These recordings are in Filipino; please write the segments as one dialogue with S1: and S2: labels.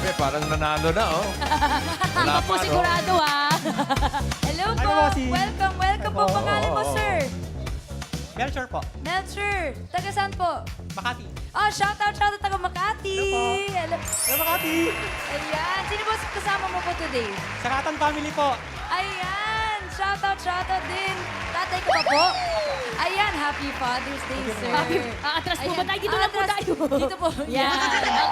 S1: Grabe, parang nanalo na, oh. Wala
S2: Hindi po
S1: pa, no?
S2: sigurado, ha?
S3: Hello
S4: Ay,
S3: po.
S4: bossing.
S3: Welcome, welcome po. Pangalan mo, sir?
S4: Melchor po.
S3: Melcher. Taga saan po?
S4: Makati.
S3: Oh, shout out taga Makati. Hello.
S4: Hello, Makati.
S3: Ayan. Sino ba kasama mo po today?
S4: Sakatan family po.
S3: Ayan. Shout out din. Tatay ko pa po? Ayan. Happy Father's Day, sir.
S2: Atras po ba
S3: Ayan.
S2: tayo? Dito na po
S3: Atras.
S2: tayo.
S3: Dito po.
S2: Yan.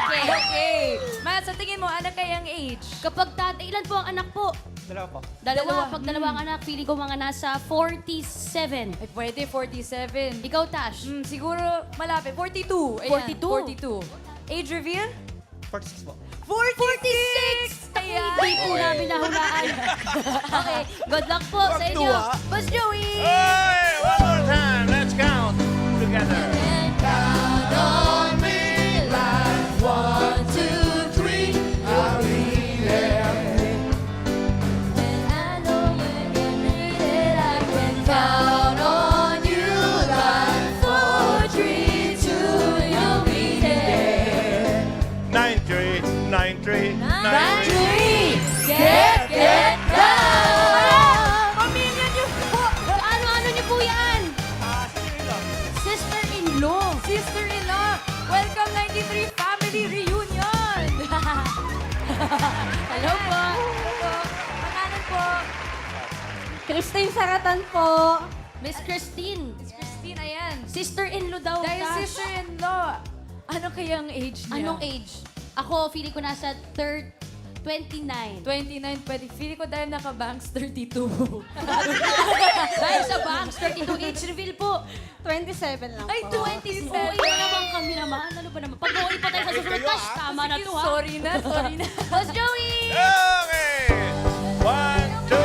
S2: Okay.
S3: Okay. Matt, sa tingin mo, ano kayang age?
S2: Kapag tatay, ilan po ang anak po?
S4: Dalawa po.
S2: Dalawa. Pag dalawang anak, feeling ko mga nasa 47.
S3: Ay, pwede. 47.
S2: Ikaw, Tash?
S3: Siguro malapit. 42. Ayan,
S2: 42.
S3: 42. Age reveal?
S4: 46 po.
S3: 46! Ayan.
S2: Hindi po namin nahulaan. Okay, good luck po sa inyo. Boss Joey!
S1: Hey, one more time. Let's count together.
S3: Count on you like 4, 3, 2, you'll be there.
S1: 9-3, 9-3, 9-3.
S3: Get down!
S2: Pamilya niyo po! Ano-ano niyo po yan? Sister-in-law.
S3: Sister-in-law, welcome 93 Family Reunion!
S2: Hello po.
S3: Hello po. Pangalan po?
S5: Christine Saratan po.
S2: Miss Christine.
S3: Miss Christine, ayan.
S2: Sister-in-law daw,
S3: Dahil
S2: Tash.
S3: sister-in-law, ano kayang age niya?
S2: Anong age? Ako, feeling ko nasa 29.
S3: 29, pwede. Feeling ko dahil naka-banks, 32.
S2: Dahil sa banks, 32 age reveal po.
S5: 27 lang
S3: Ay,
S5: po.
S3: 27.
S2: Oo, iba naman kami naman. Ano ba naman? Pag-uwi pa tayo sa susunod, Tash, tama na to, ha?
S3: Sorry na, sorry na.
S2: Boss Joey!
S1: Okay. 1, 2,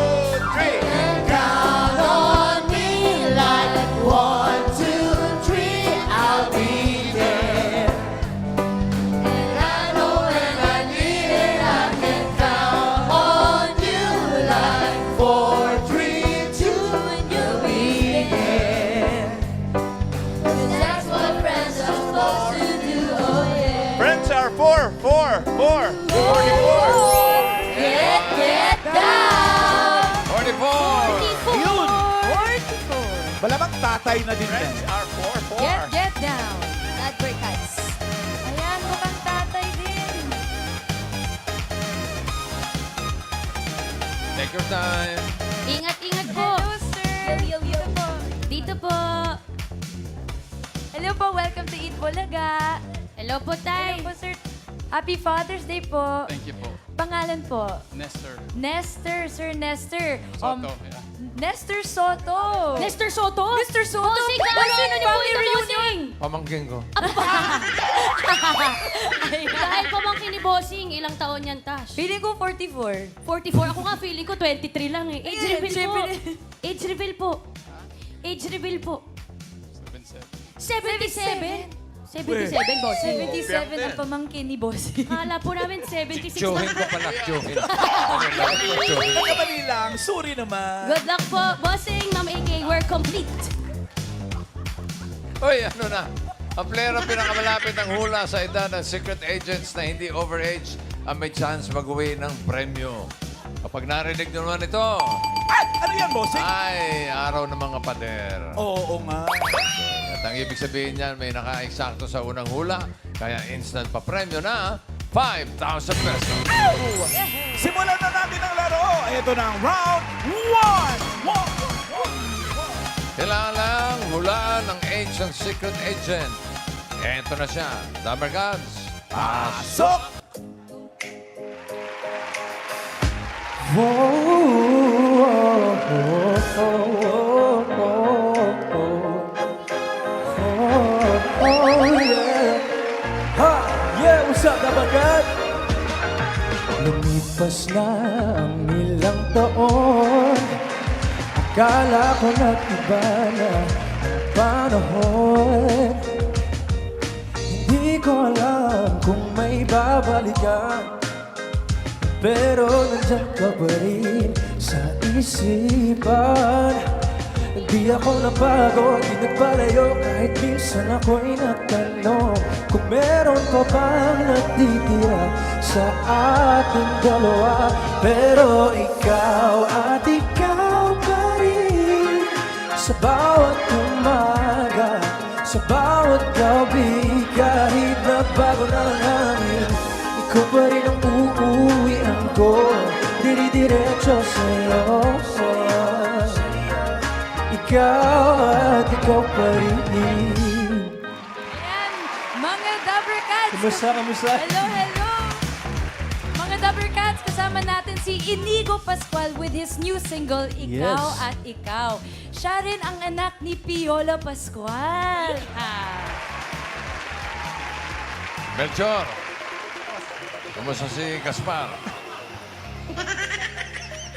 S1: 3.
S3: Count on me like 1, 2, 3, I'll be there. And I know when I need it, I can count on you like 4, 3, 2, and you'll be there. 'Cause that's what friends are supposed to do, oh yeah.
S1: Friends are 4, 4, 4. 44.
S3: Get down!
S1: 44.
S4: Ayun!
S3: 44.
S4: Malamang tatay na din yan.
S1: Friends are 4, 4.
S3: Get down. Not for cuts. Ayan, mukhang tatay din.
S1: Take your time.
S2: Ingat-ingat po.
S3: Hello, sir. Dito po.
S2: Dito po.
S3: Hello po, welcome to Eat Bulaga.
S2: Hello po, Tay.
S3: Hello po, sir. Happy Father's Day po.
S6: Thank you po.
S3: Pangalan po?
S6: Nestor
S3: Nestor, Sir Nestor.
S6: Soto. Yeah.
S3: Nestor Soto.
S2: Mr. Soto?
S3: Mr. Soto?
S2: Bossing,
S3: Bossing,
S2: ano niyo po
S3: family
S2: ito,
S3: reunion.
S2: Bossing?
S1: Pamangkin ko.
S2: Dahil pamangkin ni Bossing, ilang taon yan, Tash?
S3: Feeling ko 44.
S2: 44. Ako nga, feeling ko 23 lang eh. Age
S3: Eh,
S2: reveal po.
S3: syempre.
S2: Age reveal po. Age reveal po. 77? 77, Bossing.
S3: 77 ang pamangkin ni Bossing.
S2: Kala po namin 76
S1: Johin
S2: lang.
S1: ko pala, Johin. Johin.
S4: Pagkamali lang, sorry naman.
S2: Good luck po, Bossing. Ma'am AK, we're complete.
S1: Uy, ano na? Ang player ang pinakamalapit ng hula sa edad ng secret agents na hindi overage ang may chance mag-uwi ng premyo. Kapag narinig nyo naman ito,
S4: Ano yan, bossing?
S1: ay araw ng mga pader.
S4: Oo nga.
S1: At ang ibig sabihin niyan, may naka-eksakto sa unang hula, kaya instant pa premyo na 5,000 pesos.
S4: Simulan na natin ang laro. Ito na ang round 1.
S1: Kilalang hula ng age ng secret agent. Ito na siya, Dumber Gods.
S4: Pasok!
S7: Yeah, what's up, Dabagat? Lumipas na ang ilang taon, akala ko nag-iba na ang panahon. Hindi ko alam kung may babalikan, pero nandiyan ka pa rin sa isipan. Di ako nabago, di nagpalayo, kahit minsan ako'y nagtanong kung meron pa bang natitira sa ating dalawa. Pero ikaw at ikaw pa rin sa bawat umaga, sa bawat gabi. Kahit na bago na ang hangin, ikaw pa rin ang uuwian ko. Diridiretso sa'yo, sa'yo. Ikaw at ikaw pa rin.
S2: Ayan, mga Dabber Cats.
S7: Kamusta?
S2: Hello, hello. Mga Dabber Cats, kasama natin si Inigo Pascual with his new single, Ikaw
S7: Yes.
S2: at Ikaw. Siya rin ang anak ni Piolo Pascual.
S1: Melchor, kumusta si Gaspar?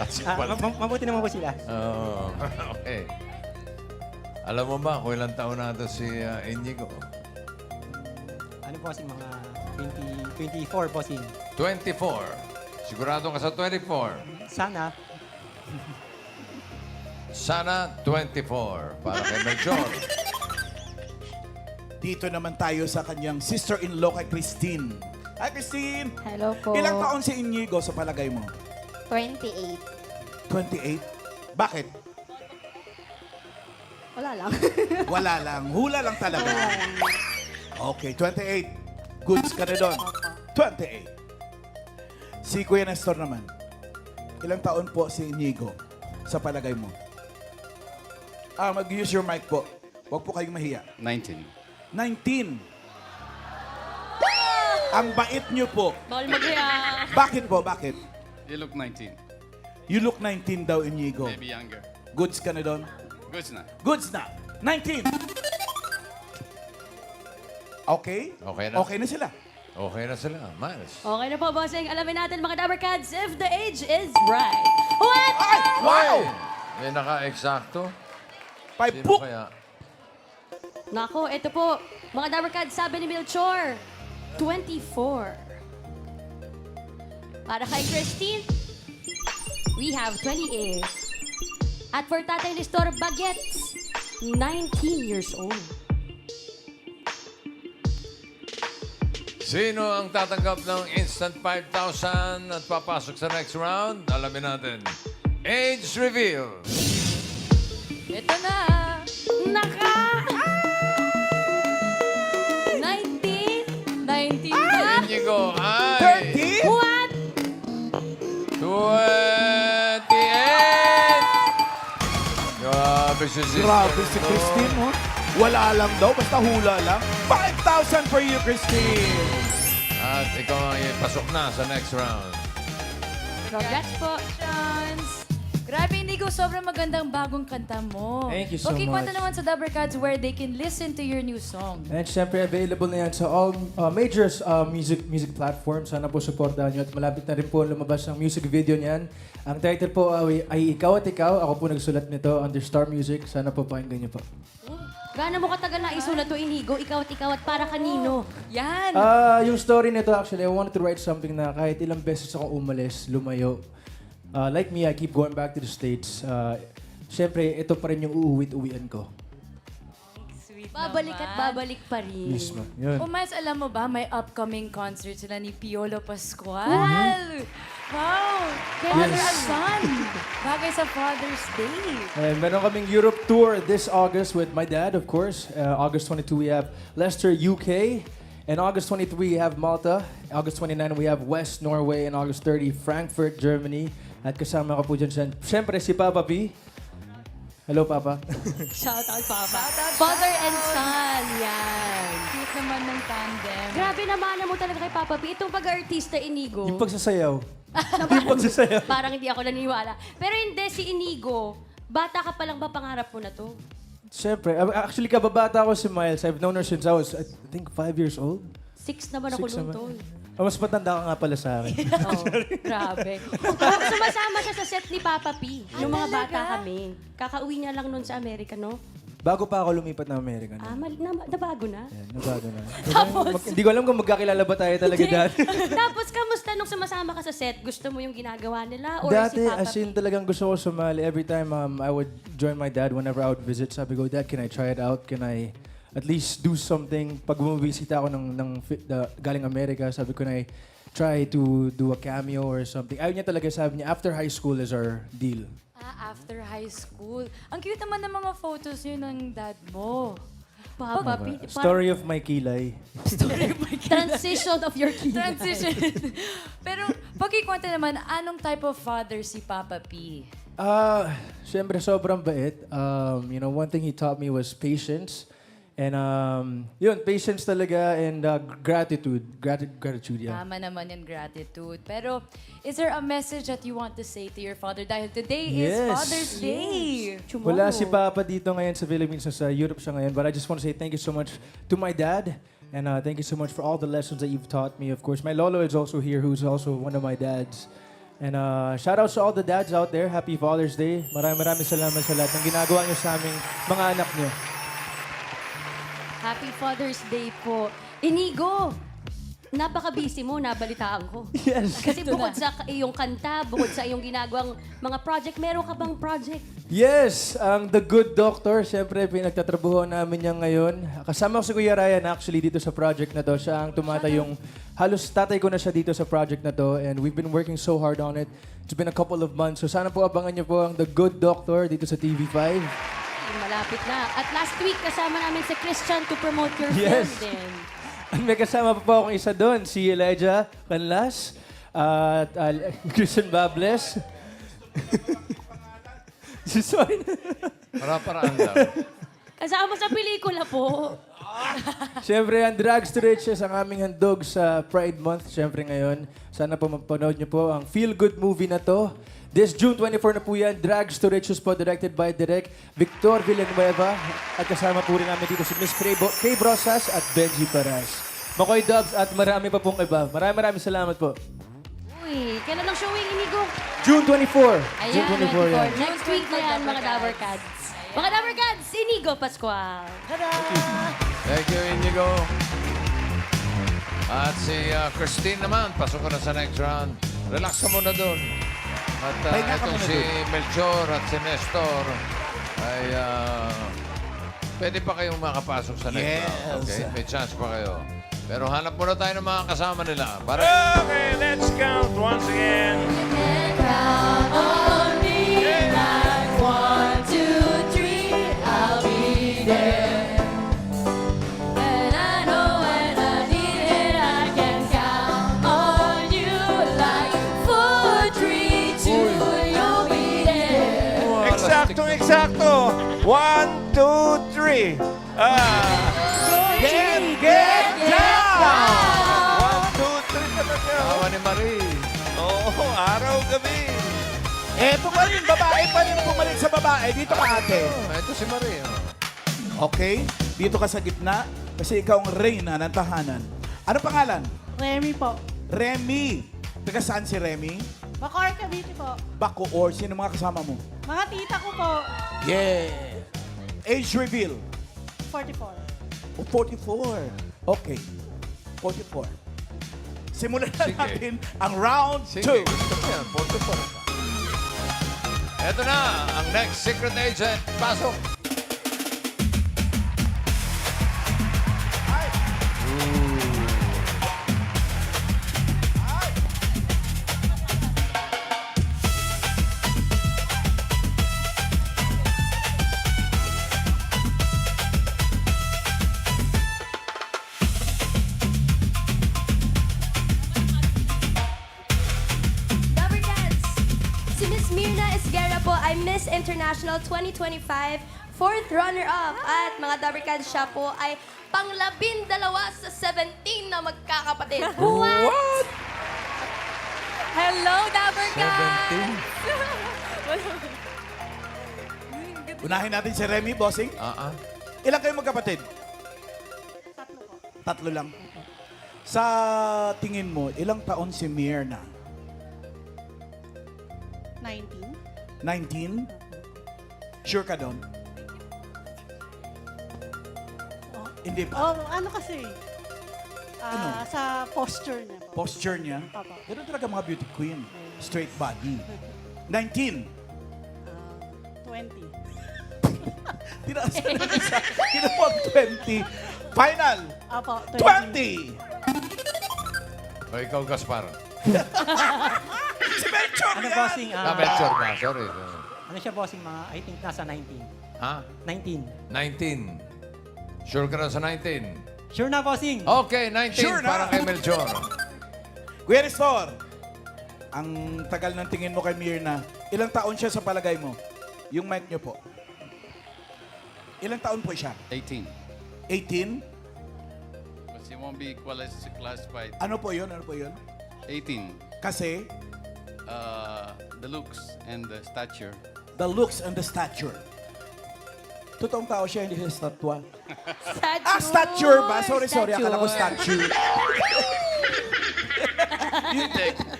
S1: At si Pal.
S6: Mabuti naman po sila.
S1: Oo, okay. Alam mo ba kung ilang taon na ito si Inigo?
S6: Ano po kasi mga 24 po sin.
S1: 24. Sigurado ka sa 24.
S6: Sana.
S1: Sana 24 para kay Melchor.
S4: Dito naman tayo sa kanyang sister-in-law kay Christine. Hi, Christine!
S5: Hello po.
S4: Ilang taon si Inigo sa palagay mo?
S5: 28.
S4: 28? Bakit?
S5: Wala lang.
S4: Wala lang. Hula lang talaga. Okay, 28. Goods ka na doon. 28. Si Kuya Nestor naman. Ilang taon po si Inigo sa palagay mo? Mag-use your mic po. Huwag po kayong mahiya.
S8: 19.
S4: 19. Ang bait niyo po.
S2: Bawal mag-react.
S4: Bakit po? Bakit?
S8: You look 19.
S4: You look 19 daw, Inigo.
S8: Maybe younger.
S4: Goods ka na doon?
S8: Good na.
S4: Goods na. 19. Okay?
S1: Okay na.
S4: Okay na sila.
S1: Okay na sila, Miles.
S2: Okay na po, bossing. Alamin natin, mga Dabber Cats, if the age is right. What?
S4: Ay! Wow!
S1: May naka-eksakto.
S4: Five
S1: Sino
S4: book.
S1: kaya?
S2: Nako, ito po. Mga Dabber Cats, sabi ni Melchor, 24. Para kay Christine, we have 28. At for Tatay Nestor Bagets, 19 years old.
S1: Sino ang tatanggap ng instant 5,000 at papasok sa next round? Alamin natin. Age reveal.
S2: Ito na. Naka! 19? 19 na?
S1: Inigo ay
S4: 30?
S2: What?
S1: 28! Grabe si sister.
S4: Grabe si Christine, mo. Wala lang daw, basta hula lang. 5,000 for you, Christine.
S1: At ikaw ay pasok na sa next round.
S2: Congrats po, Chance. Grabe, Inigo, sobrang magandang bagong kanta mo.
S7: Thank you so
S2: Okay, kwento
S7: much.
S2: naman sa Dabber Cats where they can listen to your new song.
S7: And syempre, available na yan sa all major music platforms. Sana po supportahan nyo at malapit na rin po lumabas ang music video niyan. Ang title po ay Ikaw at Ikaw. Ako po nagsulat nito under Star Music. Sana po pakinggan nyo po.
S2: Gaano mo katagal na isulat to, Inigo? Ikaw at para kanino? Yan!
S7: Yung story nito actually, I wanted to write something na kahit ilang beses akong umalis, lumayo. Like me, I keep going back to the States. Syempre, ito pa rin yung uuwit-uwian ko.
S2: Babalik at babalik pa rin.
S7: Mismo. Yun.
S2: Mas alam mo ba, may upcoming concert sila ni Piolo Pascual. Wow! Father and son. Bagay sa Father's Day.
S7: And meron kaming Europe tour this August with my dad, of course. August 22, we have Leicester, UK. And August 23, we have Malta. August 29, we have West Norway. And August 30, Frankfurt, Germany. At kasama ko po dyan siyempre si Papa P. Hello, Papa.
S2: Shout out, Papa. Father and son. Yan. Cute naman ng tandem. Grabe naman mo talaga kay Papa P. Itong pag-artista, Inigo.
S7: Yung pagsasayaw. Yung pagsasayaw.
S2: Parang hindi ako naniniwala. Pero hindi, si Inigo, bata ka palang ba pangarap mo na to?
S7: Siyempre. Actually, kababata ako si Miles. I've known her since I was, I think, 5 years old.
S2: 6 naman ako
S7: 6
S2: nun,
S7: naman.
S2: tol.
S7: Mas matanda ka nga pala sa akin.
S2: Oh, grabe. Sumasama siya sa set ni Papa P. Nung mga bata kami. Kakauwi niya lang nun sa Amerika, no?
S7: Bago pa ako lumipat ng Amerika.
S2: Nabago na?
S7: Yan, nabago na.
S2: Tapos?
S7: Hindi ko alam kung magkakilala ba tayo talaga dati.
S2: Tapos, kamusta nung sumasama ka sa set? Gusto mo yung ginagawa nila? Or
S7: Dati,
S2: si Papa
S7: as in,
S2: P?
S7: talagang gusto ko sumali. Every time I would join my dad whenever I would visit, sabi ko, Dad, can I try it out? Can I at least do something? Pag bumibisita ako galing Amerika, sabi ko na, try to do a cameo or something. Ayaw niya talaga, sabi niya, after high school is our deal.
S2: After high school. Ang cute naman ng mga photos yun ng dad mo.
S5: Papa,
S7: Story of my kilay.
S5: transition of your kid.
S2: Transition. Pero pakikwento naman, anong type of father si Papa P?
S7: Siyempre, sobrang bait. One thing he taught me was patience. And patience talaga and gratitude. Gratitude, yeah.
S2: Tama naman yung gratitude. Pero, is there a message that you want to say to your father? Dahil today is
S7: Yes.
S2: Father's Day.
S7: Wala si Papa dito ngayon sa Philippines, sa Europe siya ngayon. But I just want to say thank you so much to my dad. And thank you so much for all the lessons that you've taught me. Of course, my lolo is also here, who's also one of my dads. And shout out to all the dads out there. Happy Father's Day. Maraming salamat sa lahat ng ginagawa niyo sa aming mga anak niyo.
S5: Happy Father's Day po. Inigo, napaka-busy mo, nabalitaan ko.
S7: Yes.
S5: Kasi bukod sa iyong kanta, bukod sa iyong ginagawang mga project, meron ka bang project?
S7: Yes, ang The Good Doctor, siyempre pinagtatrabuhan namin niya ngayon. Kasama ko si Kuya Ryan actually dito sa project na to. Siya ang tumatayong, halos tatay ko na siya dito sa project na to and we've been working so hard on it. It's been a couple of months. So sana po abangan niyo po ang The Good Doctor dito sa TV5.
S5: Malapit na. At last week, kasama namin si Christian to promote your
S7: Yes.
S5: film din.
S7: May kasama pa po akong isa doon, si Elijah Canlas at Christian Bables. Sorry.
S1: Para-paraan lang.
S5: Kasama sa pelikula po.
S7: Siyempre, ang Drags to Riches ang aming handog sa Pride Month. Siyempre ngayon, sana po mapanood niyo po ang feel-good movie na to. This June 24 na po yan, Drags to Riches po, directed by Direk Victor Villanueva. At kasama po rin namin dito si Miss Kay Brosas at Benji Paras. Makoy Dubs at marami pa pong iba. Maraming salamat po.
S5: Uy, kailan ang showing, Inigo?
S7: June 24.
S5: Ayan,
S7: June 24 yan.
S5: Next week na yan, mga Dabber Cats. Mga Dabber Cats, Inigo Pascual.
S1: Thank you, Inigo. At si Christine naman, pasok ka na sa next round. Relax ka muna doon. At
S4: Pahinga ka
S1: itong
S4: muna
S1: si
S4: doon.
S1: Melchor at si Nestor ay pwede pa kayong makapasok sa next
S4: Yes.
S1: round. Okay? May chance pa kayo. Pero hanap muna tayo ng mga kasama nila. Para
S9: Okay, let's count once again. Eksakto. 1, 2, 3. Get down! 1, 2, 3 talaga.
S1: awa ni Marie.
S9: Oo, araw-gabi.
S4: Eto pa rin, babae pa rin bumalik sa babae. Dito ka ate.
S1: Ito si Marie.
S4: Okay, dito ka sa gitna kasi ikaw ang reyna ng tahanan. Ano pangalan?
S5: Remy po.
S4: Remy. Taga saan si Remy?
S5: Bacoor, Cavite po.
S4: Bacoor. Sino mga kasama mo?
S5: Mga tita ko po.
S4: Yeah. Age reveal.
S5: 44.
S4: Oh, 44. Okay. 44. Simulan na
S1: Sige.
S4: natin ang round 2.
S1: Sige, gusto ko yan. Porto po. Ito na, ang next secret agent. Pasok.
S10: Dabber Cats! Si Miss Mirna Esguerra po ay Miss International 2025 4th runner-up. At mga Dabber Cats, siya po ay pang-12 sa 17 na magkakapatid. What?
S2: Hello, Dabber Cats!
S4: Unahin natin si Remy, bossing. Ilan kayo magkapatid? Tatlo lang. Sa tingin mo, ilang taon si Mirna?
S5: 19.
S4: 19? Sure ka doon? Hindi pa.
S5: Oh, ano kasi? Sa posture niya po.
S4: Posture niya?
S5: Papa.
S4: Pero talaga mga beauty queen. Straight body. 19.
S5: 20.
S4: Tinaas na lang isa. Kinapag 20. Final.
S5: Apo,
S4: 20.
S1: O ikaw, Gaspar.
S4: Si Melchor
S6: Ano
S4: yan!
S6: bossing?
S1: Melchor ba? Sorry.
S6: Ano siya bossing mga, I think nasa 19.
S1: Ha?
S6: 19.
S1: 19. Sure ka na sa 19?
S6: Sure na bossing?
S1: Okay, 19
S4: Sure na.
S1: para kay Melchor.
S4: Kuya Nestor, ang tagal ng tingin mo kay Mirna, ilang taon siya sa palagay mo? Yung mic niyo po. Ilang taon po siya?
S8: 18.
S4: 18?
S8: But she won't be classified.
S4: Ano po yun? Ano po yun?
S8: 18.
S4: Kasi,
S8: The looks and the stature.
S4: the looks and the stature. Totoong tao siya, hindi siya statwa.
S5: Stature.
S4: Stature ba? Sorry, akala ko statue.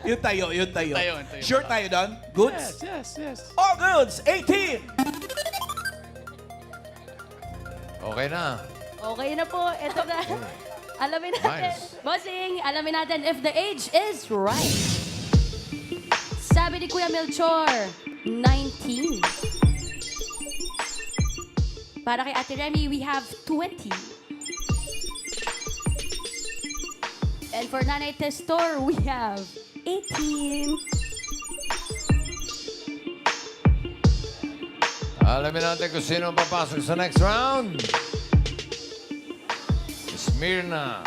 S4: yun tayo.
S8: Tayo.
S4: Sure tayo doon? Goods?
S8: Yes.
S4: All goods! 18!
S1: Okay na.
S5: Okay na po. Ito na. Alamin natin.
S1: Nice.
S5: Bossing, alamin natin if the age is right. Sabi ni Kuya Melchor, 19. Para kay Ate Remy, we have 20. And for Nanay Testor, we have 18.
S1: Alamin natin kung sino ang papasok sa next round. Mirna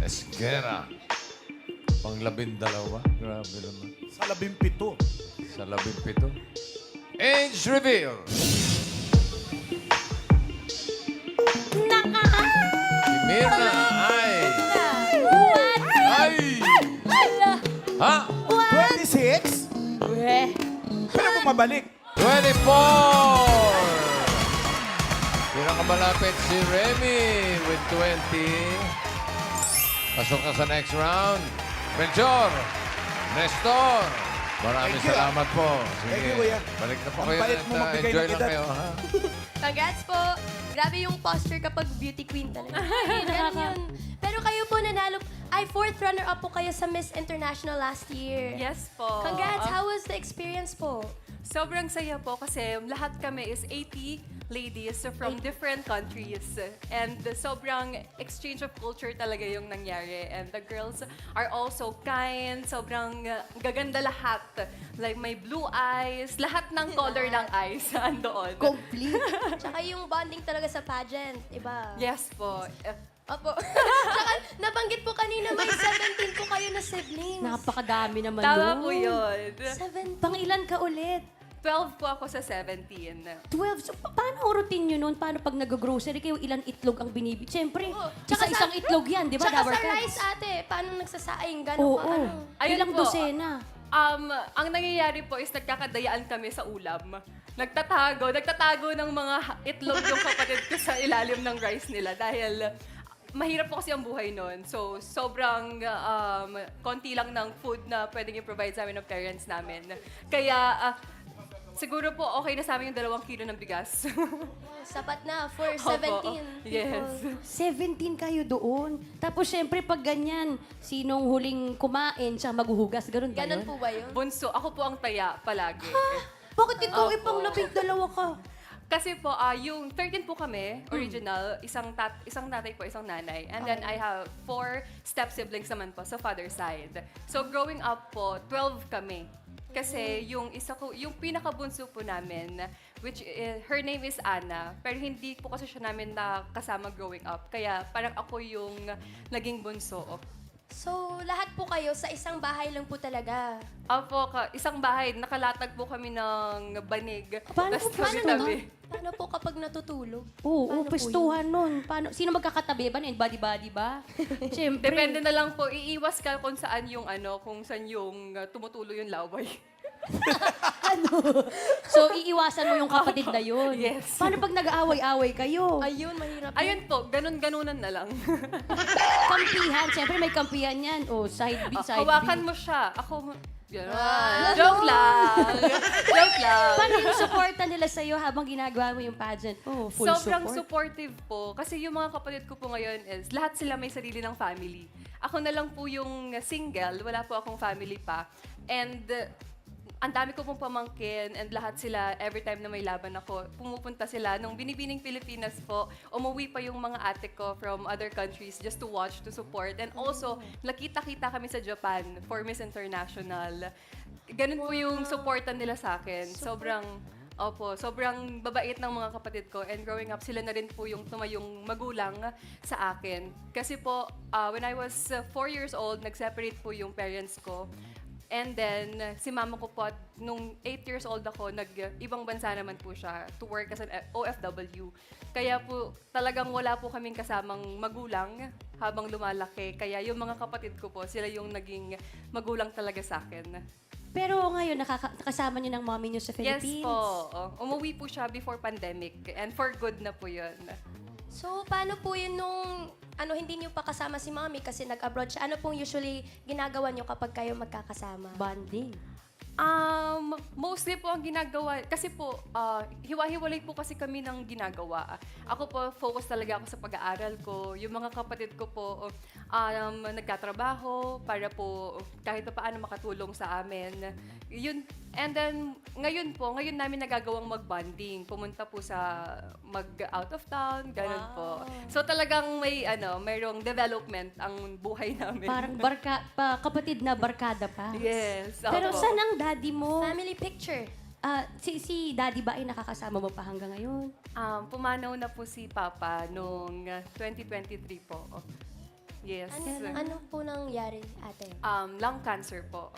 S1: Esguera. Pang-12. Grabe naman.
S4: Sa 17.
S1: Sa 17. Age reveal. Si Mirna ay... Ay! Ha?
S4: 26? Pero bumabalik.
S1: 24! Pinakamalapit si Remy with 20. Pasok ka sa next round. Melchor, Nestor, maraming
S4: Thank you.
S1: salamat po.
S4: Thank you, kuya.
S1: Balik na po
S4: Ang
S1: kayo.
S4: bait mo
S1: at,
S4: magbigay
S1: enjoy
S4: ng
S1: lang
S4: edad.
S1: kayo, ha?
S10: Congrats po. Grabe yung posture kapag beauty queen talaga. Ay, ganun yun. Pero kayo po nanalo. Ay, 4th runner-up po kayo sa Miss International last year.
S11: Yes po.
S10: Congrats. How was the experience po?
S11: Sobrang saya po kasi lahat kami is 80 ladies from different countries. And sobrang exchange of culture talaga yung nangyari. And the girls are also kind. Sobrang gaganda lahat. Like may blue eyes. Lahat ng color ng eyes andoon.
S5: Complete.
S10: Tsaka yung bonding talaga sa pageant, iba?
S11: Yes po.
S10: Opo. Tsaka nabanggit po kanina may 17 po kayo na siblings.
S5: Napakadami naman
S11: Tama
S5: doon.
S11: po yun.
S10: 17.
S5: Pang ilan ka ulit?
S11: 12 po ako sa 17.
S5: 12. So, paano ang routine nyo noon? Paano pag nag-grocery kayo, ilang itlog ang binibig? Siyempre,
S10: Tsaka
S5: isa-isang itlog yan, di ba?
S10: Tsaka
S5: Dabber
S10: sa
S5: Cats?
S10: rice, ate, paano nagsasaing? Gano'n
S5: Oo.
S10: pa, ano?
S11: Ayun
S5: Ilang
S11: po.
S5: dosena?
S11: Ang nangyayari po is nagkakadayaan kami sa ulam. Nagtatago ng mga itlog yung kapatid ko sa ilalim ng rice nila dahil mahirap po kasi ang buhay noon. So, sobrang konti lang ng food na pwedeng i-provide sa amin ng parents namin. Kaya, siguro po okay na sa amin yung 2 kilo ng bigas.
S10: Sapat na for
S11: Opo.
S10: 17
S11: Yes.
S10: people.
S5: 17 kayo doon. Tapos, siyempre, pag ganyan, sinong huling kumain, siya maghuhugas. Ganun ba
S10: Ganon
S5: yun?
S10: po ba yun?
S11: Bunso, ako po ang taya palagi.
S5: Bakit ikaw
S11: Opo.
S5: ipang 12 ka?
S11: Kasi po, yung 13 po kami, original, isang tatay po, isang nanay. And then I have 4 step-siblings naman po sa father's side. So growing up po, 12 kami. Kasi yung yung pinakabunso po namin, which her name is Anna, pero hindi po kasi siya namin nakasama growing up. Kaya parang ako yung naging bunso.
S10: So, lahat po kayo sa isang bahay lang po talaga.
S11: Opo, isang bahay, nakalatag po kami ng banig.
S5: Paano
S11: Tas
S5: po- paano
S11: tabi-tabi.
S10: Paano po kapag natutulog?
S5: Oo,
S10: Paano po
S5: pwestuhan nun. Paano, sino magkakatabi ba? Body-body ba? Siyempre.
S11: Depende na lang po, iiwas ka kung saan yung tumutulo yung laway.
S5: So, iiwasan mo yung kapatid na yun.
S11: Yes.
S5: Paano pag nag-aaway-aaway kayo?
S10: Ayun, mahirap.
S11: Ayun po, ganun-ganunan na lang.
S5: Kampihan. Siyempre, may kampihan yan. O, side B, side
S11: Hawakan
S5: B.
S11: mo siya. Ako, gano'n. Joke lang. Joke lang.
S5: Paano yung supporta nila sa'yo habang ginagawa mo yung pageant? Oh, full
S11: Sobrang
S5: support.
S11: supportive po. Kasi yung mga kapatid ko po ngayon is, lahat sila may sarili ng family. Ako na lang po yung single. Wala po akong family pa. And ang dami ko pong pamangkin and lahat sila, every time na may laban ako, pumupunta sila. Nung Binibining Pilipinas po, umuwi pa yung mga ate ko from other countries just to watch, to support. And also, nakita-kita kami sa Japan for Miss International. Ganun po yung supportan nila sa akin. Sobrang babait ng mga kapatid ko. And growing up, sila na rin po yung tumayong magulang sa akin. Kasi po, when I was 4 years old, nag-separate po yung parents ko. And then, si mama ko po, nung 8 years old ako, nag-ibang bansa naman po siya to work as an OFW. Kaya po, talagang wala po kaming kasamang magulang habang lumalaki. Kaya yung mga kapatid ko po, sila yung naging magulang talaga sa akin.
S5: Pero ngayon, nakasama niyo ng mommy niyo sa Philippines?
S11: Yes po. Umuwi po siya before pandemic. And for good na po yun.
S10: So, paano po yun nung hindi niyo pa kasama si Mommy kasi nag-abroad siya? Ano pong usually ginagawa niyo kapag kayo magkakasama?
S5: Bonding.
S11: Mostly po ang ginagawa, kasi po, hiwa-hiwalay po kasi kami ng ginagawa. Ako po, focus talaga ako sa pag-aaral ko. Yung mga kapatid ko po, nagkatrabaho para po kahit pa paano makatulong sa amin. Yun, and then, ngayon namin nagagawang mag-bonding. Pumunta po sa mag-out of town, ganun po. So talagang mayroong development ang buhay namin.
S5: Parang kapatid na barkada pa.
S11: Yes.
S5: Pero
S11: opo.
S5: saan ang daddy mo?
S10: Family picture.
S5: Si daddy ba ay nakakasama mo pa hanggang ngayon?
S11: Pumanaw na po si Papa noong 2023 po. Yes.
S10: Ano po nangyari, ate?
S11: Lung cancer po.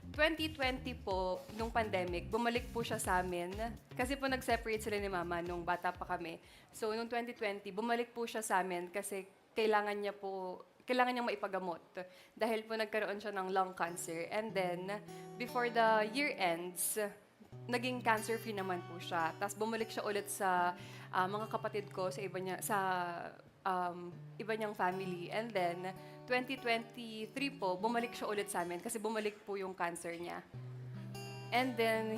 S11: 2020 po, nung pandemic, bumalik po siya sa amin. Kasi po nag-separate sila ni Mama nung bata pa kami. So, nung 2020, bumalik po siya sa amin kasi kailangan niyang maipagamot. Dahil po nagkaroon siya ng lung cancer. And then, before the year ends, naging cancer-free naman po siya. Tapos bumalik siya ulit sa mga kapatid ko, sa iba niyang family. And then, 2023 po, bumalik siya ulit sa amin kasi bumalik po yung cancer niya. And then,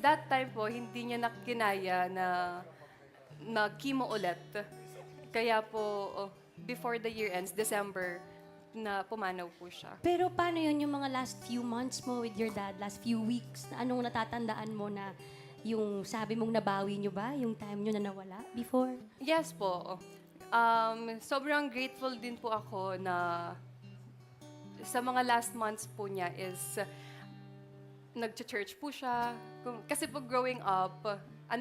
S11: that time po, hindi niya nakinaya na chemo ulit. Kaya po, before the year ends, December, na pumanaw po siya.
S5: Pero paano yun yung mga last few months mo with your dad, last few weeks? Anong natatandaan mo na yung sabi mong nabawi nyo ba? Yung time nyo na nawala before?
S11: Yes po. Sobrang grateful din po ako na sa mga last months po niya is nag-church po siya. Kasi po growing up,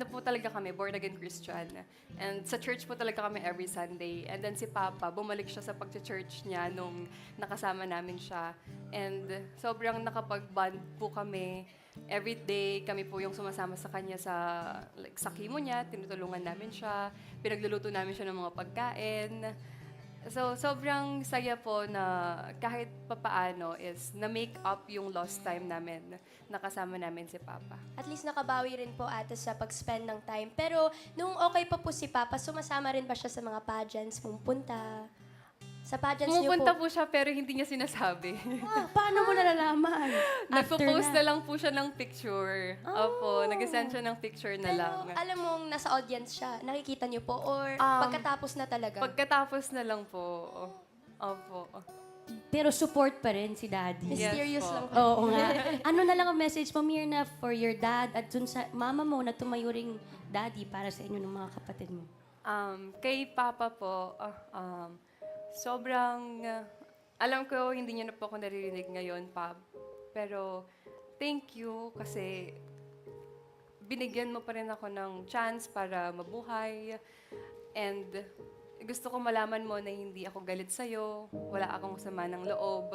S11: po talaga kami, born-again Christian. And sa church po talaga kami every Sunday. And then si Papa, bumalik siya sa pag-church niya nung nakasama namin siya. And sobrang nakapag-bond po kami. Every day, kami po yung sumasama sa kanya sa chemo niya, tinutulungan namin siya, pinagluluto namin siya ng mga pagkain. So, sobrang saya po na kahit papaano is na-make up yung lost time namin, nakasama namin si Papa.
S10: At least nakabawi rin po ate sa pag-spend ng time. Pero nung okay pa po si Papa, sumasama rin ba siya sa mga pageants, pumupunta? Sa pageants niyo
S11: Pumupunta
S10: po?
S11: po siya pero hindi niya sinasabi.
S5: Paano mo nalalaman?
S11: Nagpo-post na lang po siya ng picture. Opo, nag-send siya ng picture na
S10: Pero
S11: lang.
S10: alam mong nasa audience siya, nakikita niyo po? Or pagkatapos na talaga?
S11: Pagkatapos na lang po. Opo.
S5: Pero support pa rin si daddy.
S10: Mysterious
S11: Yes po.
S10: lang po.
S5: Oo nga. Ano na lang ang message mo, Mirna, for your dad at dun sa mama mo na tumayo ring daddy para sa inyo ng mga kapatid mo?
S11: Kay Papa po, sobrang, alam ko hindi niyo na po ako naririnig ngayon, Pap. Pero thank you kasi binigyan mo pa rin ako ng chance para mabuhay. And gusto ko malaman mo na hindi ako galit sa'yo, wala akong sama ng loob.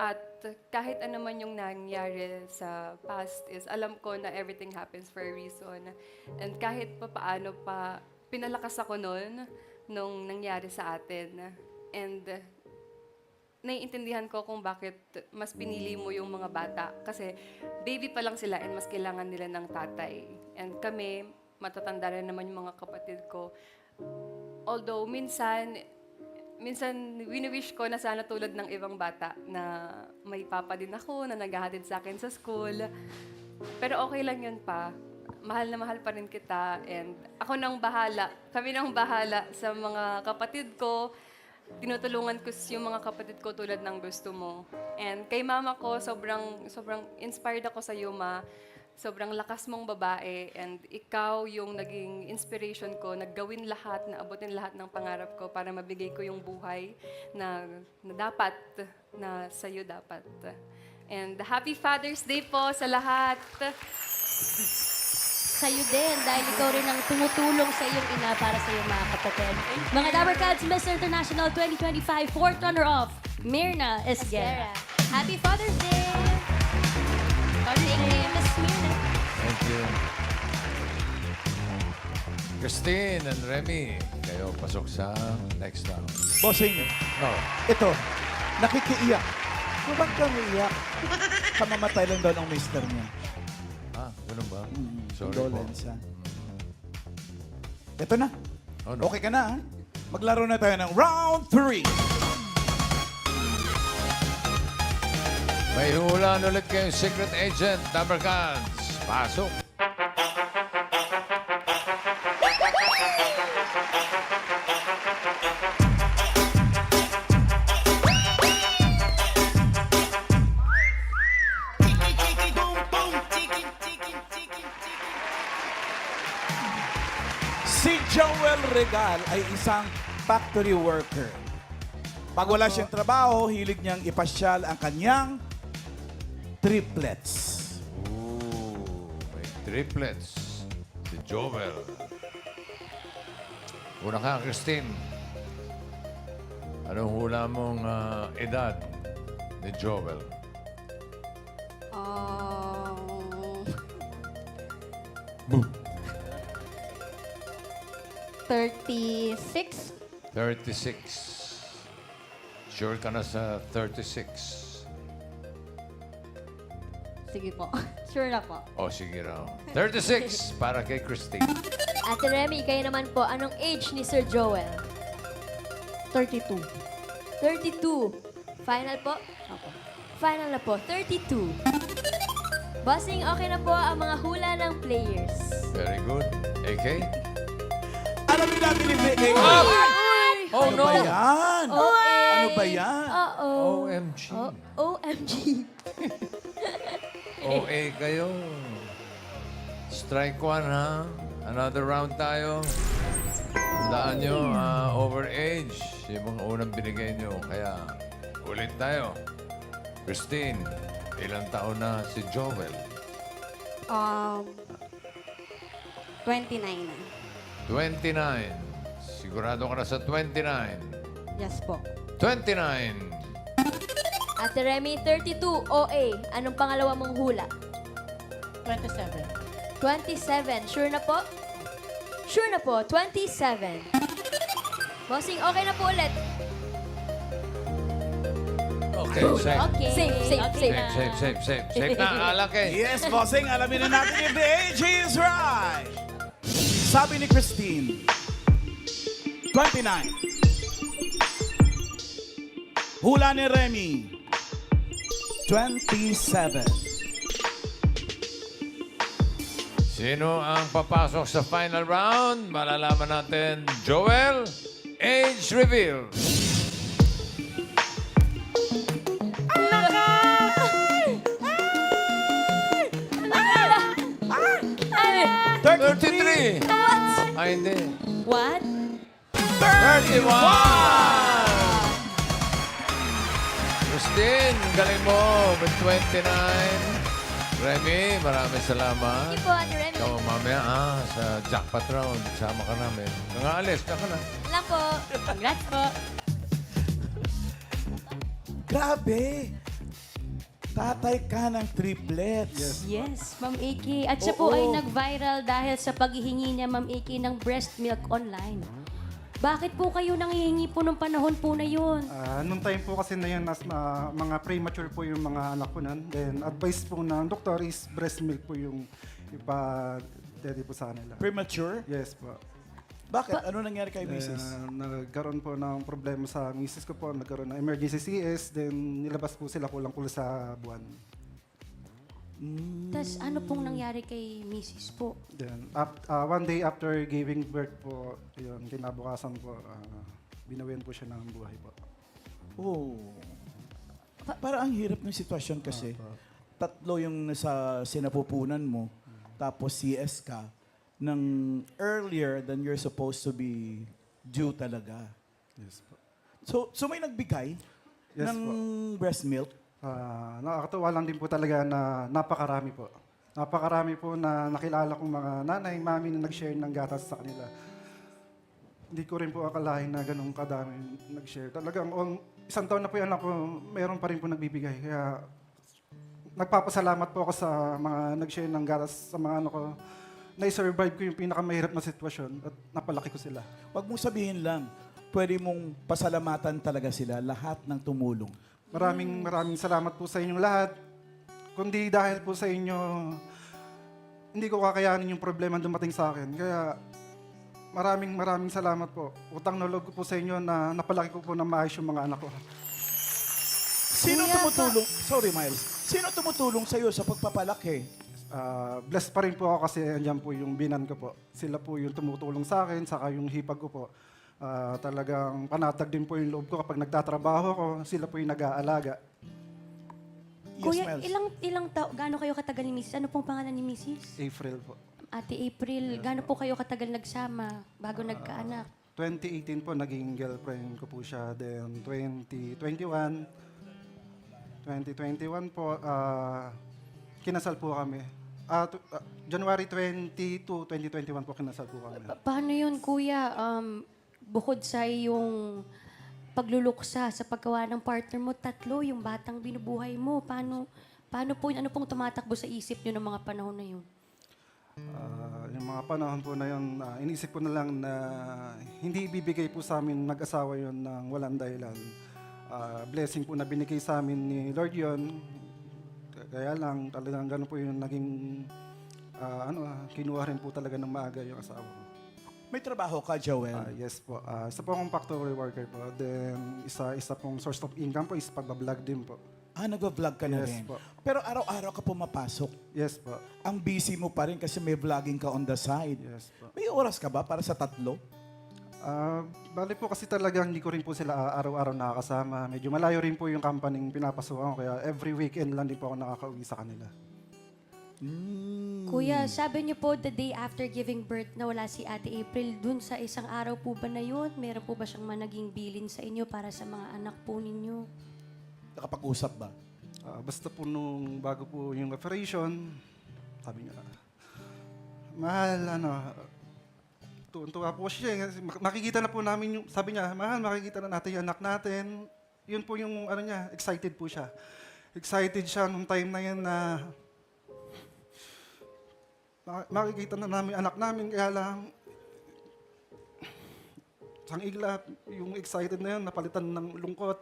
S11: At kahit ano man yung nangyari sa past is, alam ko na everything happens for a reason. And kahit papaano pa, pinalakas ako nung nangyari sa atin. And naiintindihan ko kung bakit mas pinili mo yung mga bata. Kasi baby pa lang sila and mas kailangan nila ng tatay. And kami, matatanda rin naman yung mga kapatid ko. Although minsan wini-wish ko na sana tulad ng ibang bata na may papa din ako na naghahatid sa akin sa school. Pero okay lang yun pa. Mahal na mahal pa rin kita and ako nang bahala. Kami nang bahala sa mga kapatid ko. tinutulungan ko yung mga kapatid ko tulad ng gusto mo. And kay mama ko, sobrang inspired ako sa iyo, Ma. Sobrang lakas mong babae and ikaw yung naging inspiration ko, naggawin lahat, na abutin lahat ng pangarap ko para mabigay ko yung buhay na dapat, na sa'yo dapat. And happy Father's Day po sa lahat.
S5: Sa'yo din, dahil ikaw rin ang tumutulong sa iyong ina para sa iyong mga kapatid. Mga Dabber Cats Miss International 2025 4th runner-up, Myrna Esguerra.
S10: Happy Father's Day! Thank you, Miss Mirna.
S1: Thank you. Christine and Remy, kayo pasok sa next round.
S4: Bossing,
S1: No.
S4: ito, nakikiiyak. Kung ba't ka umiiyak? Kamamatay lang daw ng mister niya.
S1: Ah, ganun ba? Sorry po.
S4: Condolence, ha? Ito na.
S1: Oh, no.
S4: Okay ka na, ha? Maglaro na tayo ng round 3.
S1: May hulaan ulit kayong secret agent, Dabber Cats. Pasok.
S4: Si Joel Regal ay isang factory worker. Pag wala siyang trabaho, hilig niyang ipasyal ang kanyang triplets.
S1: Ooh, may triplets. Si Joel. Una ka, Christine. Anong hula mong edad ni Joel?
S10: 36.
S1: 36. Sure ka na sa 36?
S10: Sige po. Sure na po.
S1: O, sige raw. 36 para kay Christine.
S10: Ate Remy, kayo naman po, anong age ni Sir Joel?
S5: 32.
S10: 32. Final po? Final na po, 32. Bossing, okay na po ang mga hula ng players.
S1: Very good. AK?
S4: Alamin natin ni VA.
S1: Oh,
S4: Ano
S1: no!
S4: ba yan? Ano ba yan?
S10: Uh-oh.
S1: OMG.
S10: OMG.
S1: OA kayo. Strike one, ha? Another round tayo. Tandaan nyo, overage. Yung mga unang binigay nyo. Kaya, ulit tayo. Christine, ilang taon na si Joel?
S5: 29 na.
S1: 29. Sigurado ka na sa 29.
S5: Yes po.
S1: 29.
S10: Ate Remy, 32. OA. Anong pangalawa mong hula?
S5: 27.
S10: 27. Sure na po? Sure na po. 27. Bossing, okay na po ulit.
S1: Okay, safe.
S10: Okay. Safe.
S1: Safe na, alake.
S4: Yes, bossing. Alamin na natin if the age is right. Sabi ni Christine, 29. Hula ni Remy, 27.
S1: Sino ang papasok sa final round? Malalaman natin. Joel, age reveal.
S10: Ay!
S1: 33.
S10: What?
S1: Ay, hindi.
S10: What?
S1: 31! Christine, galing mo with 29. Remy, maraming salamat.
S10: Thank you po, Ate Remy.
S1: Ikaw mamaya sa jackpot round. Sama ka namin. Nga alis, ka na.
S10: Lang po.
S5: Congrats po.
S4: Grabe. Tatay ka ng triplets.
S5: Yes, Ma'am AK. At siya po ay nag-viral dahil sa paghihingi niya, Ma'am AK, ng breast milk online. Bakit po kayo nanghihingi po nung panahon po na yun?
S6: Nung time po kasi na yun, mga premature po yung mga anak ko nun. Then advice po ng doktor is breast milk po yung ipa-daddy po sa kanila.
S4: Premature?
S6: Yes po.
S4: Bakit? Ano nangyari kay Mrs.?
S6: Nagkaroon po ng problema sa misis ko po. Nagkaroon ng emergency CS. Then nilabas po sila kulang-kulang sa buwan.
S5: Tapos ano pong nangyari kay Mrs. po?
S6: Then one day after giving birth po, yun, kinabukasan po, binawian po siya ng buhay po.
S4: Oh. Para ang hirap ng sitwasyon kasi. Tatlo yung nasa sinapupunan mo, tapos CS ka, ng earlier than you're supposed to be due talaga.
S6: Yes po.
S4: So may nagbigay
S6: Yes
S4: ng
S6: po.
S4: breast milk?
S6: Nakakatuwa lang din po talaga na napakarami po. Napakarami po na nakilala kong mga nanay, mami na nag-share ng gatas sa kanila. Hindi ko rin po akalain na ganun kadami nag-share. Talagang isang taon na po yung anak ko, meron pa rin po nagbibigay. Kaya nagpapasalamat po ako sa mga nag-share ng gatas sa mga anak ko. Na-survive ko yung pinakamahirap na sitwasyon at napalaki ko sila.
S4: Wag mong sabihin lang, pwede mong pasalamatan talaga sila, lahat ng tumulong.
S6: Maraming salamat po sa inyong lahat. Kundi dahil po sa inyo, hindi ko kakayanin yung problema dumating sa akin. Kaya maraming salamat po. Utang na loob ko po sa inyo na napalaki ko po ng maayos yung mga anak ko.
S4: Sino tumutulong? Sorry, Miles. Sino tumutulong sa'yo sa pagpapalaki?
S6: Blessed pa rin po ako kasi andyan po yung binan ko po. Sila po yung tumutulong sa akin, saka yung hipag ko po. Talagang panatag din po yung loob ko kapag nagtatrabaho ako, sila po yung nag-aalaga.
S4: Yes,
S5: Kuya,
S4: Miles.
S5: ilang gaano kayo katagal ni Mrs.? Ano pong pangalan ni Mrs.?
S6: April po.
S5: Ate April, gaano po kayo katagal nagsama bago nagkaanak?
S6: 2018 po, naging girlfriend ko po siya. Then 2021 po, kinasal po kami. January 22, 2021 po kinasal po kami.
S5: Paano yun, Kuya? Bukod sa yung pagluluksa sa paggawa ng partner mo, tatlo, yung batang binubuhay mo. Paano po yun? Ano pong tumatakbo sa isip nyo ng mga panahon na yun?
S6: Yung mga panahon po na yun, inisip ko na lang na hindi ibibigay po sa amin mag-asawa yun ng walang dahilan. Blessing po na binigay sa amin ni Lord yun. Kaya lang, talagang gano'n po yung naging, kinuha rin po talaga ng maaga yung asawa ko.
S4: May trabaho ka, Joel?
S6: Yes po. Isa po akong factory worker po. Then, isa pong source of income po is pagbablog din po.
S4: Nagva-vlog ka na
S6: Yes
S4: rin.
S6: po.
S4: Pero araw-araw ka pumapasok.
S6: Yes po.
S4: Ang busy mo pa rin kasi may vlogging ka on the side.
S6: Yes po.
S4: May oras ka ba para sa tatlo?
S6: Bali po kasi talagang hindi ko rin po sila araw-araw nakakasama. Medyo malayo rin po yung company pinapasukan ko. Kaya every weekend lang din po ako nakakauwi sa kanila.
S5: Kuya, sabi niyo po the day after giving birth na wala si Ate April, dun sa isang araw po ba na yun? Meron po ba siyang managing bilin sa inyo para sa mga anak po ninyo?
S4: Nakapag-usap ba?
S6: Basta po nung bago po yung operation, sabi niya, mahal, tuwa po siya. Makikita na po namin yung, sabi niya, mahal, makikita na natin yung anak natin. Yun po yung, niya, excited po siya. Excited siya nung time na yun na makikita na namin anak namin, kaya lang, sang iglap, yung excited na yun, napalitan ng lungkot,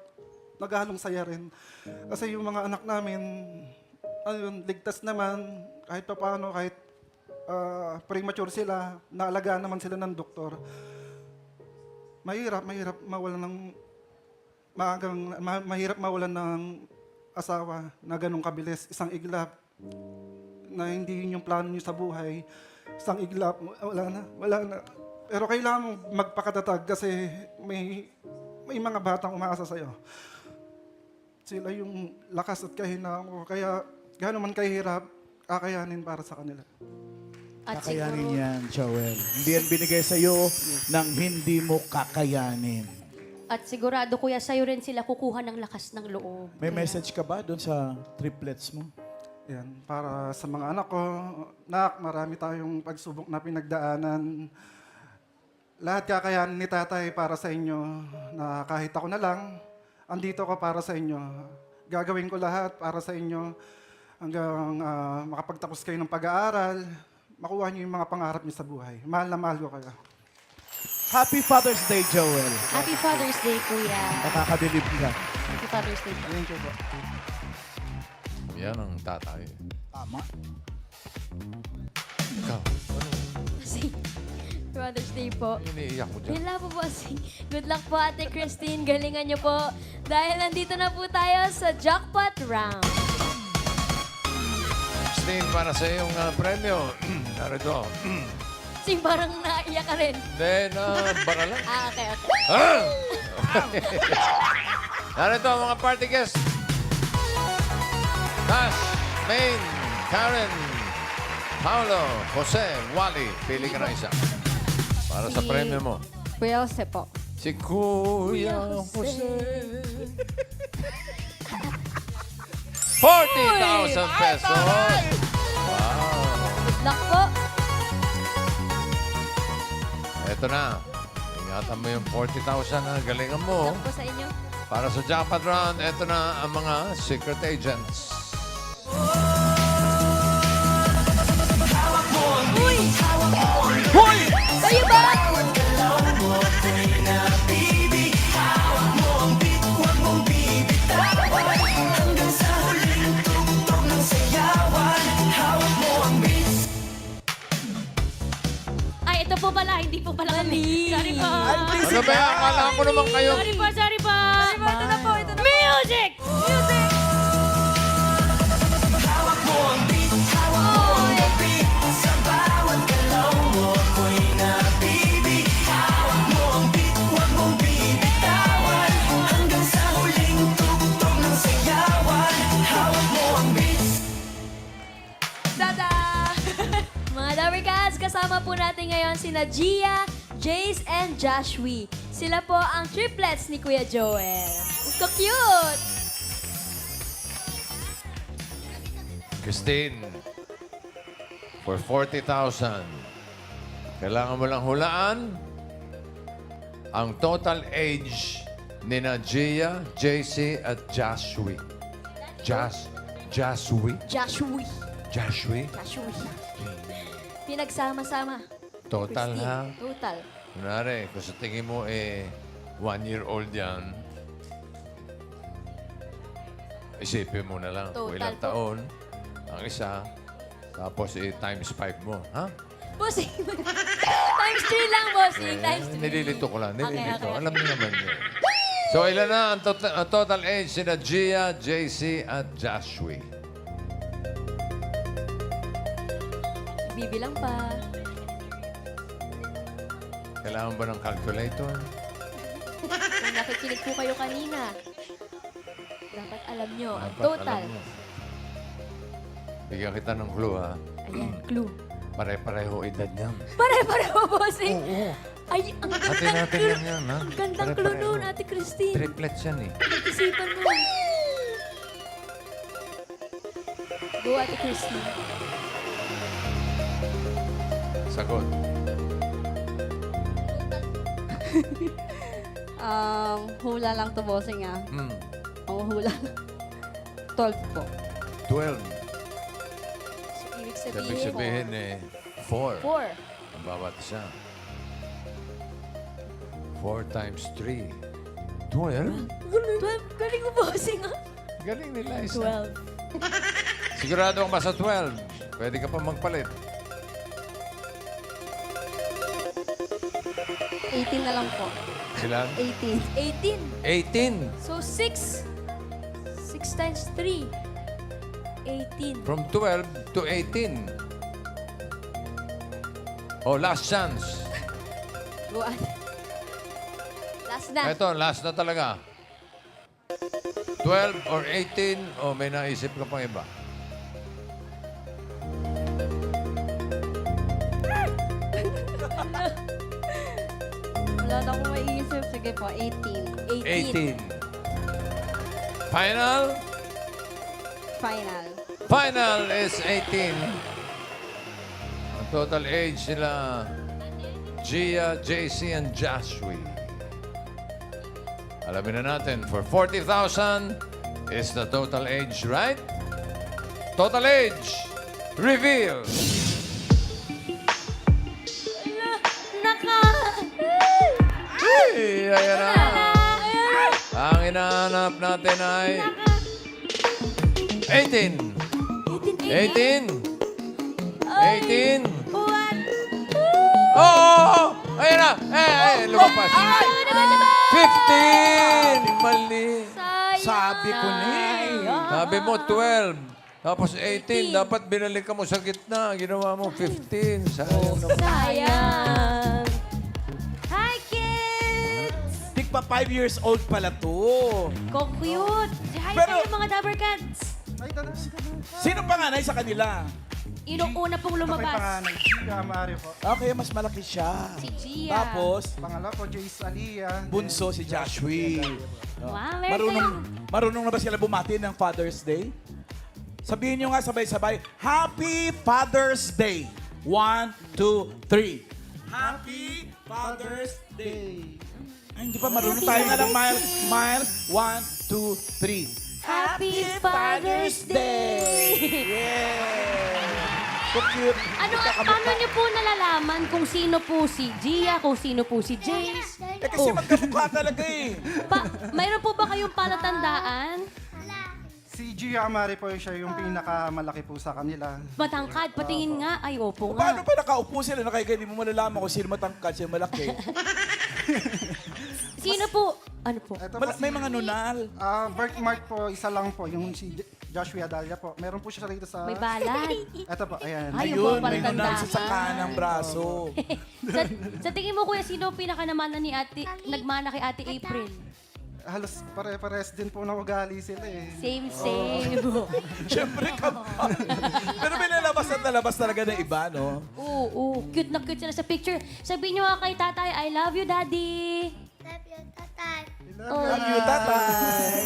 S6: naghalong saya rin. Kasi yung mga anak namin, ligtas naman, kahit pa paano, kahit premature sila, naalagaan naman sila ng doktor. Mahirap mawalan ng mahirap mawalan ng asawa na ganong kabilis, isang iglap na hindi yun yung plano niyo sa buhay. Isang iglap, wala na. Pero kailangan mong magpakatatag kasi may mga batang umaasa sa'yo. Sila yung lakas at kahinaan ko. Kaya gano'n man kahirap, kakayanin para sa kanila.
S5: At
S4: Kakayanin
S5: siguro,
S4: yan, Joel. Hindi yan binigay sa'yo nang hindi mo kakayanin.
S5: at sigurado, Kuya, sa'yo rin sila kukuha ng lakas ng loob.
S4: May message ka ba doon sa triplets mo?
S6: Yan, para sa mga anak ko, nak, marami tayong pagsubok na pinagdaanan. Lahat kakayanin ni tatay para sa inyo na kahit ako na lang, andito ko para sa inyo. Gagawin ko lahat para sa inyo hanggang makapagtapos kayo ng pag-aaral, makuha niyo yung mga pangarap niyo sa buhay. Mahal na mahal ko kayo.
S4: Happy Father's Day, Joel.
S5: Happy Father's Day, Kuya.
S4: Nakakabilib ka.
S5: Happy Father's Day.
S6: Thank you po.
S1: Yan ang tatay.
S4: Tama.
S1: Ikaw,
S10: Kasi, Father's Day po.
S1: iniiyak mo dyan.
S10: Wala po po. Good luck po, Ate Christine. Galingan niyo po. Dahil nandito na po tayo sa jackpot round.
S1: Christine, para sa iyong premyo. Narito.
S5: bossing, parang naiyak ka rin.
S1: Hindi, na baka lang.
S5: Okay.
S1: Narito ang mga party guests. Tash, Maine, Karen, Paolo, Jose, Wally. Pili ka na isa. Para sa premyo mo.
S5: Kuya Jose po.
S1: Si Kuya Jose. 40,000 pesos. Wow.
S5: Good luck po.
S1: Ito na. Ingatan mo yung 40,000 na galingan mo.
S5: Good luck po sa inyo.
S1: Para sa jackpot round, ito na ang mga secret agents.
S5: Kayo ba? Ay, ito po pala. Hindi po pala kami. Sorry po.
S1: Ano ba? Akala ko naman kayo.
S5: Sorry po. Ito na po. Music! Music!
S10: Tada! Mga Dabarkads, kasama po natin ngayon sina Gia, Jace, and Joshua. Sila po ang triplets ni Kuya Joel. So cute!
S1: Christine, for 40,000, kailangan mo lang hulaan ang total age ni na Gia, JC, at Joshua. Joshua?
S10: Joshua.
S1: Joshua?
S10: Joshua. Pinagsama-sama.
S1: Total ha?
S10: Total.
S1: Kunwari, kung sa tingin mo 1-year-old yan, isipin mo na lang kung
S10: Total
S1: ilang
S10: po.
S1: taon ang isa, tapos times 5 mo. Ha?
S10: Bossing. Times 3 lang, bossing. Times 3.
S1: Nililito ko lang. Nililito.
S10: Okay.
S1: Alam niyo naman yun. So, ilan na ang total age sina Gia, JC, at Joshua?
S10: Bibilang pa.
S1: Kailangan ba ng calculator?
S10: Kung nakikinig po kayo kanina, dapat alam nyo ang
S1: Dapat
S10: total.
S1: alam mo. Bigyan kita ng clue, ha?
S10: Ayan, clue.
S1: Pare-pareho edad niyan.
S10: Pare-pareho, bossing.
S1: Oo.
S10: Ay, ang
S1: Ate
S10: gandang
S1: natin
S10: clue.
S1: lang yan, ha?
S10: Ang gandang clue
S1: Pare-pareho.
S10: nun, Ate Christine.
S1: Triplets yan, eh.
S10: Isipan mo. Go, Ate Christine.
S1: Sagot.
S5: Hula lang to, bossing
S1: Hmm.
S5: Ang hula. 12 po.
S1: 12.
S10: So, ibig
S1: Ibig
S10: sabihin,
S1: sabihin, 4.
S10: 4.
S1: Ang bawat isa. 4 times 3. 12?
S10: 12. Galing mo, bossing, ha?
S1: Galing nila isa.
S10: 12.
S1: Sigurado ka ba sa 12? Pwede ka pa magpalit.
S5: 18 na lang po.
S1: Sila?
S5: 18.
S10: 18.
S1: 18.
S10: So, 6. 6 times 3. 18.
S1: From 12 to 18. Oh, last chance.
S10: Go, Ate. Last na.
S1: Ito, last na talaga. 12 or 18 o may naisip ka pang iba?
S5: Wala na akong maiisip. Sige po, 18.
S1: 18. Final?
S5: Final.
S1: Final is 18. Ang total age nila, Gia, JC, and Joshua. Alamin na natin, for 40,000 is the total age, right? Total age, reveal!
S10: Naka!
S1: Ay, ayan na. Ang hinahanap natin ay 18. 18. 18.
S10: What?
S1: Oh! Ayan na! Lumabas. 15! Mali.
S10: Sayang.
S4: Sabi ko na eh.
S1: Sabi mo 12. Tapos 18, dapat binalik ka mo sa gitna. Ginawa mo 15. Sayang naman.
S5: Sayang. Hi, kids!
S4: Tigpa 5 years old pala to.
S5: Ko-cute. Hi
S4: Pero-
S5: kayo mga Dabber Cats.
S6: Ay, tanong.
S4: Sino panganay sa kanila?
S5: Yung una pong
S6: Ito may
S5: lumabas.
S6: panganay. Gia Amari po.
S4: Okay, mas malaki siya.
S5: Si Gia.
S4: Tapos,
S6: Pangalawa po, Jace Aliyah.
S4: bunso si Joshua.
S5: Wow, meron
S4: Marunong na ba sila bumati ng Father's Day? Sabihin nyo nga sabay-sabay, Happy Father's Day. 1, 2, 3. Happy Father's Day. Ay, hindi pa marunong tayo nga lang, Miles. Miles, 1, 2, 3.
S5: Happy Father's Day!
S4: Yeah! So cute.
S5: Paano niyo po nalalaman kung sino po si Gia, kung sino po si Jace?
S4: Eh kasi magkamukha talaga eh.
S5: Mayroon po ba kayong palatandaan?
S6: Si Gia Amari po siya yung pinakamalaki po sa kanila.
S5: Matangkad, patingin nga. Ay, opo nga.
S4: Paano pa nakaupo sila? Nakikita mo malalaman kung sino matangkad, sino malaki.
S5: Sino po? Ano po?
S6: Ito po
S4: May mga nunal.
S6: birthmark po, isa lang po, yung si Joshua Dalia po. Meron po siya rito sa...
S5: May balat.
S6: Ito po, ayan.
S5: Ay,
S4: Ayun,
S5: yung
S4: may nunal
S5: palatandaan.
S4: sa kanang braso.
S5: sa tingin mo, kuya, sino ang pinakanamana ni ate, nagmana kay ate April?
S6: Halos pare-pares din po ng ugali sila eh.
S5: Same.
S4: Siyempre kapal. Pero may nalabas talaga ng iba, no?
S5: Oo, cute na cute sila sa picture. Sabihin nyo nga kay tatay, I love you, daddy.
S4: Love you, tatay.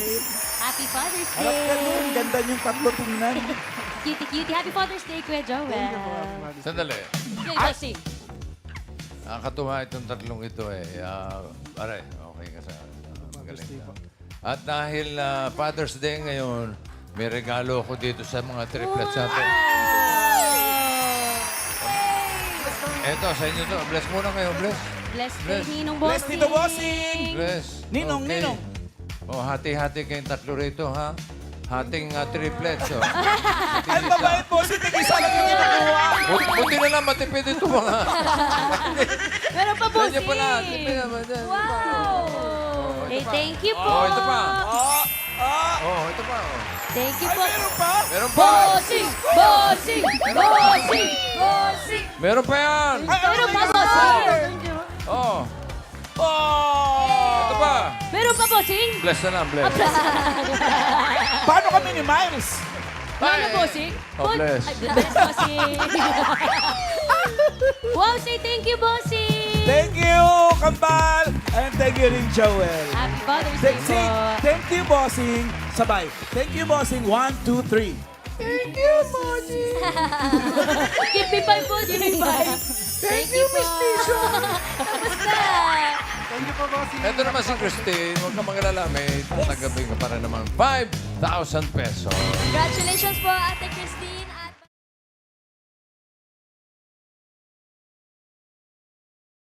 S5: Happy Father's
S4: Harap ka nun.
S5: Day.
S4: Ganda niyong tatlo tingnan.
S5: Cutie. Happy Father's Day, Kuya Joel.
S1: Sandali.
S5: Kuya Josie.
S1: Nakakatuwa itong tatlong ito eh. Aray, okay ka sa magaling ka. At dahil Father's Day ngayon, may regalo ko dito sa mga triplets natin. Eto, sa inyo to. Bless muna kayo, bless.
S5: Bless
S1: Bless.
S5: Day, Ninong
S4: Bless
S5: Bossing.
S4: Tito Bossing.
S1: Bless.
S4: Ninong,
S1: Okay.
S4: ninong.
S1: Oh, hati-hati kayong tatlo rito, ha? Hating triplets, oh.
S4: Ay, mabait po. Si Tigisa lang yung ginagawa.
S1: Buti na lang matipid ito mga.
S5: Meron pa,
S1: Ganyan
S5: Bossing.
S1: pala. Tipid naman.
S5: Wow. Eh, thank you po.
S1: Oh, ito pa.
S4: Ah,
S1: Oh, ito pa, oh.
S5: Thank you
S4: ay,
S5: po.
S4: meron pa.
S1: Meron pa.
S5: Bossing! Bossing! Bossing! Bossing!
S1: Meron pa yan.
S4: Ay,
S5: Meron pa, Bossing!
S1: Oh,
S4: Oh!
S1: ito pa.
S5: Meron pa, Bossing?
S1: Bless na lang, bless.
S4: Paano kami ni Miles?
S5: Ano, Bossing?
S1: Oh, bless.
S5: Ay, bless, Bossing. Wow, say thank you, Bossing!
S4: Thank you, Kambal. And thank you rin, Joel.
S5: Happy Father's Day po.
S4: Thank you, Bossing. Sabay. Thank you, Bossing. 1, 2, 3. Thank you, Bossing.
S5: Give me five, Bossing. Thank you, Miss Tisha. Tapos na.
S6: Thank you po, bossing.
S1: Ito naman si Christine. Huwag ka mag-alala. May tatanggapin ka para naman 5,000 pesos.
S10: Congratulations po, Ate Christine.